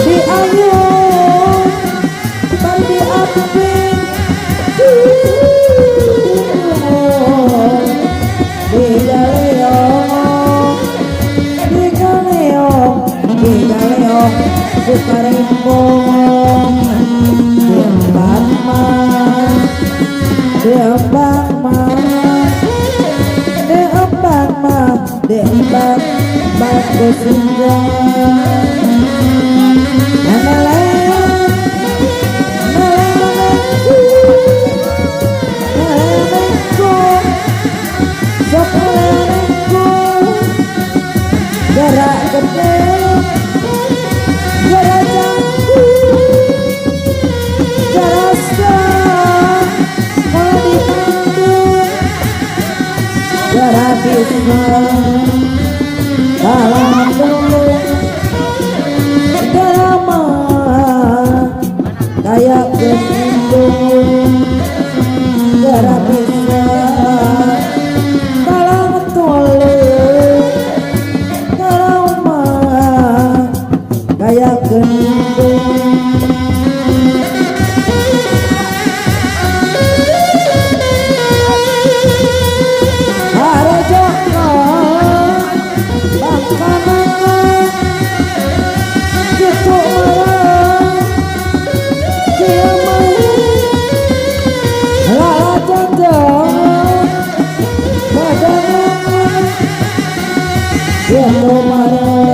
di ayu di api di galeo di galeo di galeo Sukarimpung di Batma di Batma di Batma di bagus gerak gede gerak jangku gerak sah kalau dipandu gerak bisa dalam dulu drama kayak gendung gerak bisa dalam tolu kayak gendung harjana bangkana gitu marah kiamat lala janjang badannya gitu marah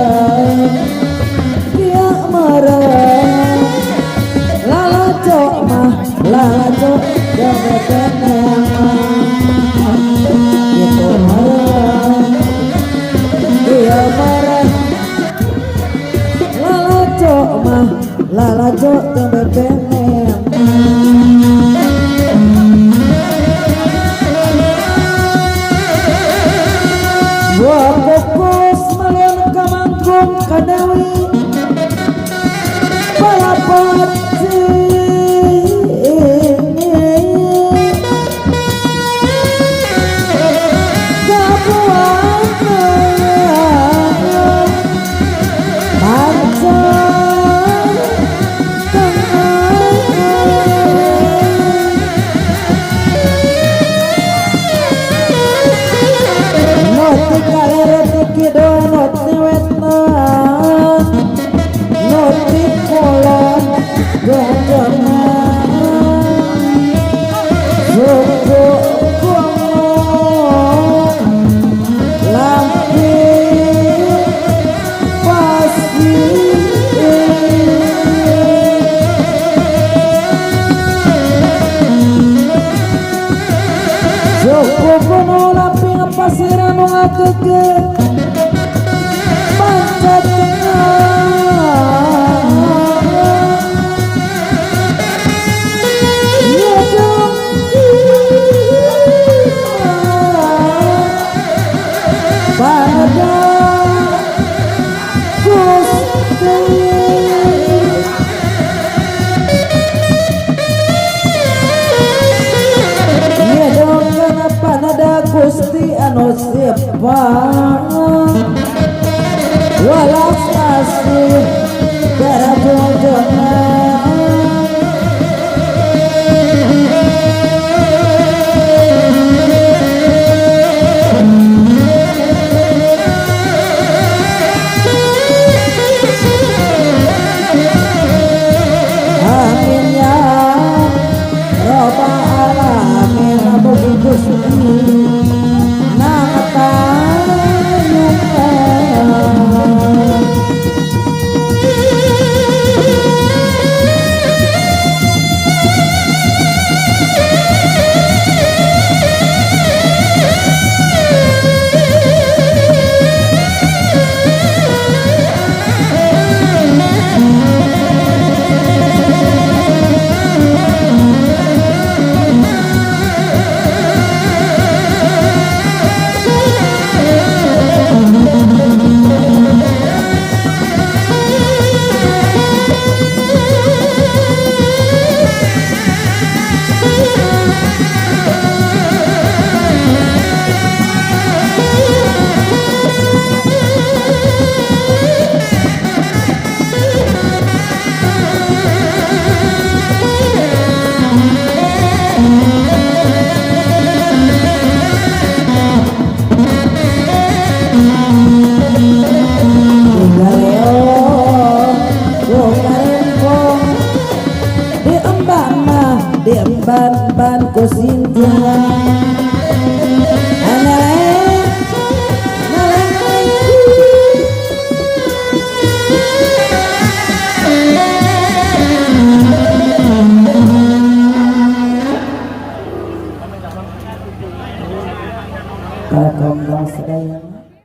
lalaco jangan itu marah dia marah lalaco jangan gua fokus melihat kamangkung kadawi palapat pasiran ngakeke pancat tengah ya dong pada Gusti ya dong kenapa nada Gusti anu siapa walas asih darah bojona